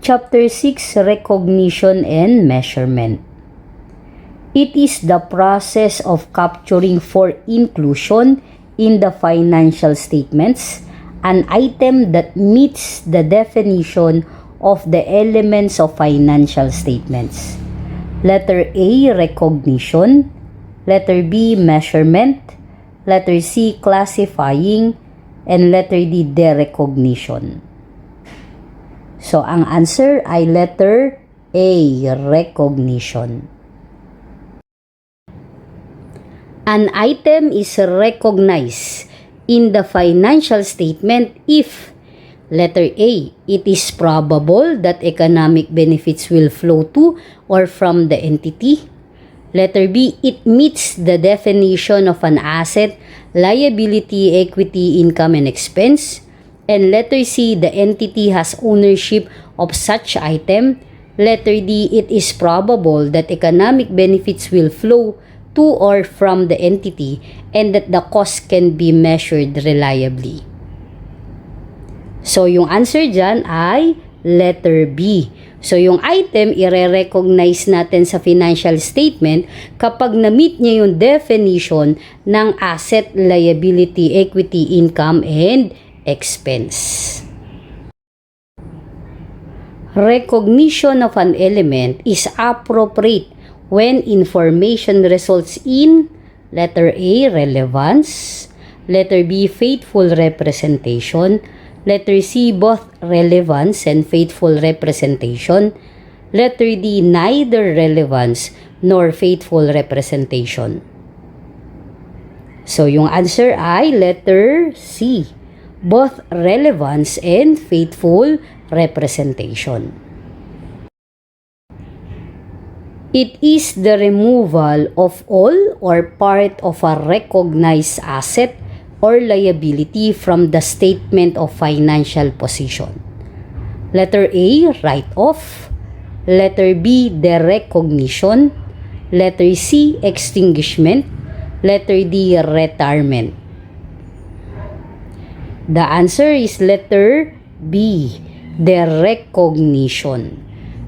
Chapter 6, Recognition and Measurement. It is the process of capturing for inclusion in the financial statements an item that meets the definition of the elements of financial statements. Letter A, recognition. Letter B, measurement. Letter C, classifying. And letter D, derecognition. So, ang answer ay letter A, recognition. An item is recognized in the financial statement if letter A, it is probable that economic benefits will flow to or from the entity. Letter B, it meets the definition of an asset, liability, equity, income, and expense. And letter C, the entity has ownership of such item. Letter D, it is probable that economic benefits will flow to or from the entity and that the cost can be measured reliably. So, yung answer dyan ay letter B. So, yung item, i-recognize natin sa financial statement kapag na-meet niya yung definition ng asset, liability, equity, income, and expense. Recognition of an element is appropriate when information results in letter A, relevance, letter B, faithful representation, letter C, both relevance and faithful representation, letter D, neither relevance nor faithful representation. So, yung answer ay letter C, both relevance and faithful representation. It is the removal of all or part of a recognized asset or liability from the statement of financial position. Letter A, write-off. Letter B, derecognition. Letter C, extinguishment. Letter D, retirement. The answer is letter B, derecognition.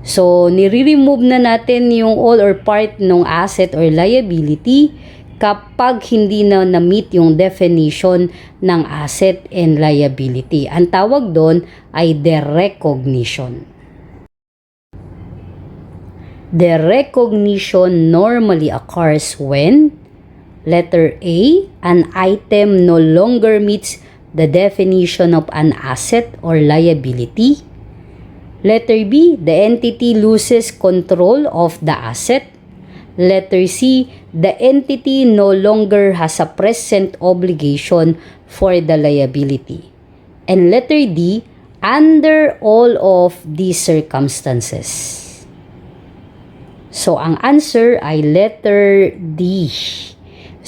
So, nire-remove na natin yung all or part ng asset or liability kapag hindi na na-meet yung definition ng asset and liability. Ang tawag doon ay derecognition. Derecognition normally occurs when letter A, an item no longer meets the definition of an asset or liability. Letter B, the entity loses control of the asset. Letter C, the entity no longer has a present obligation for the liability. And letter D, under all of these circumstances. So, ang answer ay letter D.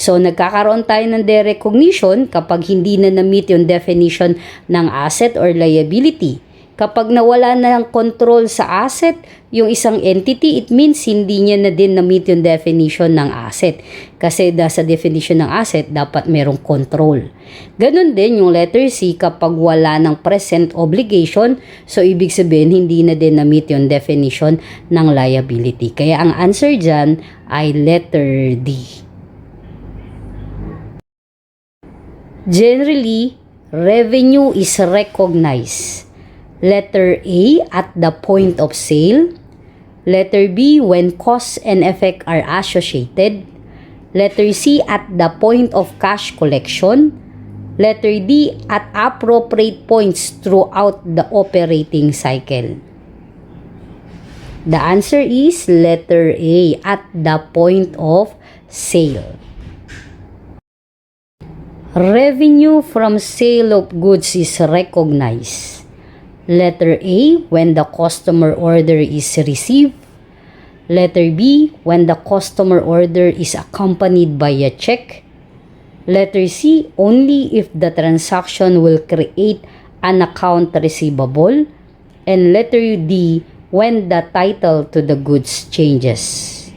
So, nagkakaroon tayo ng derecognition kapag hindi na na-meet yung definition ng asset or liability. Kapag nawala na ng control sa asset, yung isang entity, it means hindi niya na din na-meet yung definition ng asset. Kasi sa definition ng asset, dapat merong control. Ganon din yung letter C kapag wala ng present obligation, so ibig sabihin hindi na din na-meet yung definition ng liability. Kaya ang answer dyan ay letter D. Generally, revenue is recognized. Letter A, at the point of sale. Letter B, when cause and effect are associated. Letter C, at the point of cash collection. Letter D, at appropriate points throughout the operating cycle. The answer is letter A, at the point of sale. Revenue from sale of goods is recognized. Letter A, when the customer order is received. Letter B, when the customer order is accompanied by a check. Letter C, only if the transaction will create an account receivable. And letter D, when the title to the goods changes.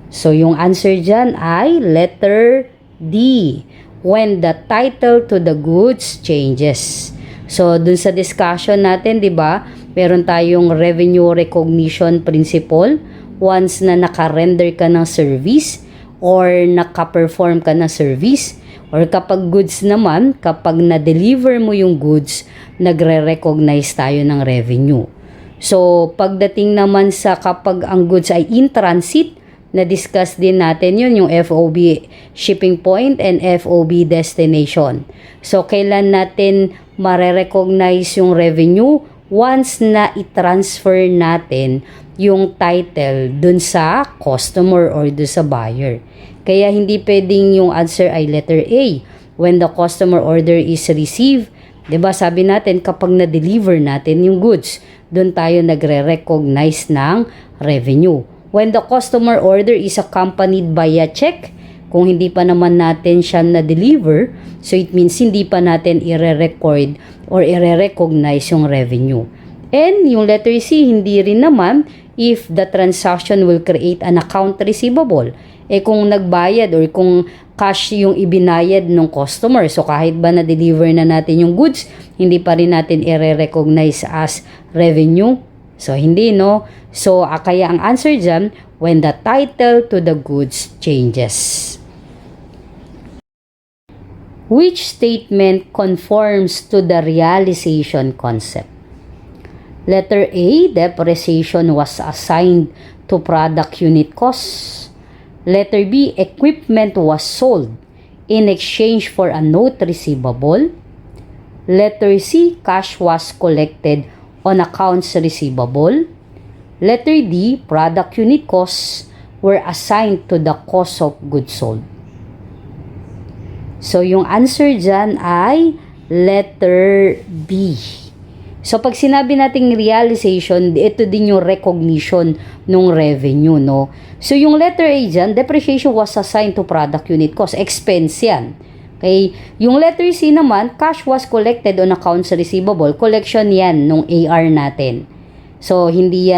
So, yung answer dyan ay letter D, when the title to the goods changes. So, dun sa discussion natin, di ba, Meron tayong revenue recognition principle once na naka-render ka ng service or naka-perform ka ng service. Or kapag goods naman, kapag na-deliver mo yung goods, nagre-recognize tayo ng revenue. So, pagdating naman sa kapag ang goods ay in transit, na-discuss din natin yun, yung FOB shipping point and FOB destination. So, kailan natin mare-recognize yung revenue? Once na i-transfer natin yung title dun sa customer or dun sa buyer. Kaya hindi pwedeng yung answer ay letter A. When the customer order is received, 'di ba sabi natin kapag na-deliver natin yung goods, doon tayo nagre-recognize ng revenue. When the customer order is accompanied by a check, kung hindi pa naman natin siya na-deliver, so it means hindi pa natin i-record or i-recognize yung revenue. And yung letter C, hindi rin naman if the transaction will create an account receivable. Kung nagbayad or kung cash yung ibinayad ng customer, so kahit ba na-deliver na natin yung goods, hindi pa rin natin i-recognize as revenue. So, hindi, no? So, kaya ang answer dyan, when the title to the goods changes. Which statement conforms to the realization concept? Letter A, depreciation was assigned to product unit costs. Letter B, equipment was sold in exchange for a note receivable. Letter C, cash was collected on accounts receivable. Letter D, product unit costs were assigned to the cost of goods sold. So, yung answer dyan ay letter B. So, pag sinabi nating realization, ito din yung recognition ng revenue, no? So, yung letter A dyan, depreciation was assigned to product unit cost. Expense yan. Okay? Yung letter C naman, cash was collected on accounts receivable. Collection yan nung AR natin. So, hindi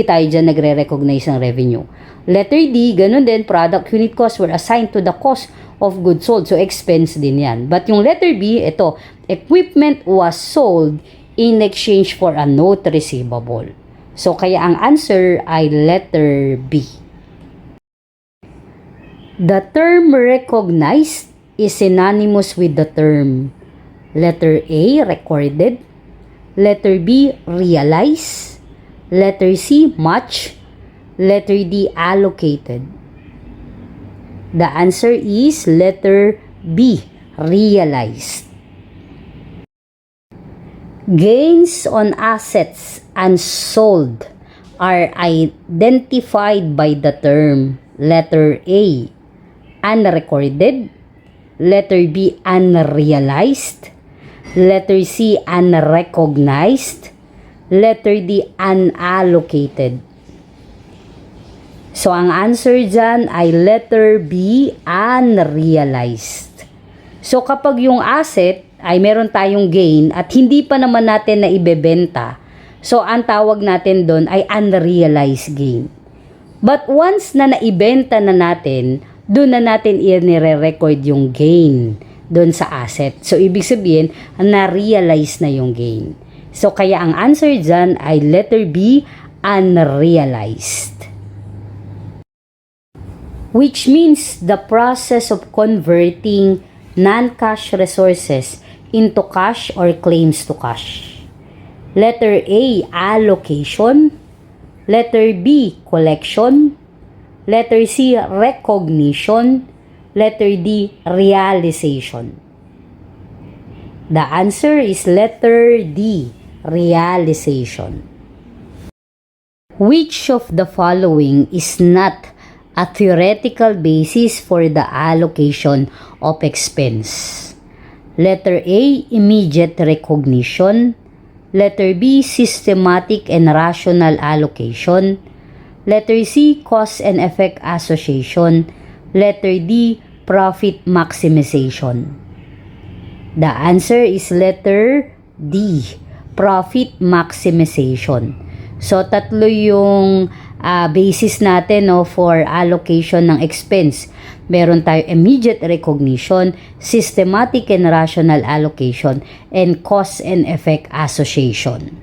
tayo dyan nagre-recognize ng revenue. Letter D, ganun din, product unit costs were assigned to the cost of goods sold. So, expense din yan. But yung letter B, ito, equipment was sold in exchange for a note receivable. So, kaya ang answer ay letter B. The term recognized is synonymous with the term letter A, recorded, letter B, realize, letter C, match, letter D, allocated. The answer is letter B, realized. Gains on assets unsold are identified by the term letter A, unrecorded, letter B, unrealized, letter C, unrecognized, letter D, unallocated. So, ang answer dyan ay letter B, unrealized. So, kapag yung asset ay meron tayong gain at hindi pa naman natin na ibebenta, so ang tawag natin doon ay unrealized gain. But once na naibenta na natin, doon na natin i-record yung gain doon sa asset. So ibig sabihin, na-realize na yung gain. So kaya ang answer dyan ay letter B, unrealized. Which means the process of converting non-cash resources into cash or claims to cash. Letter A, allocation. Letter B, collection. Letter C, recognition. Letter D, realization. The answer is letter D, realization. Which of the following is not a theoretical basis for the allocation of expense? Letter A, immediate recognition. Letter B, systematic and rational allocation. Letter C, cause and effect association. Letter D, profit maximization. The answer is letter D, profit maximization. So, tatlo yung basis natin, no, for allocation ng expense. Meron tayo immediate recognition, systematic and rational allocation, and cause and effect association.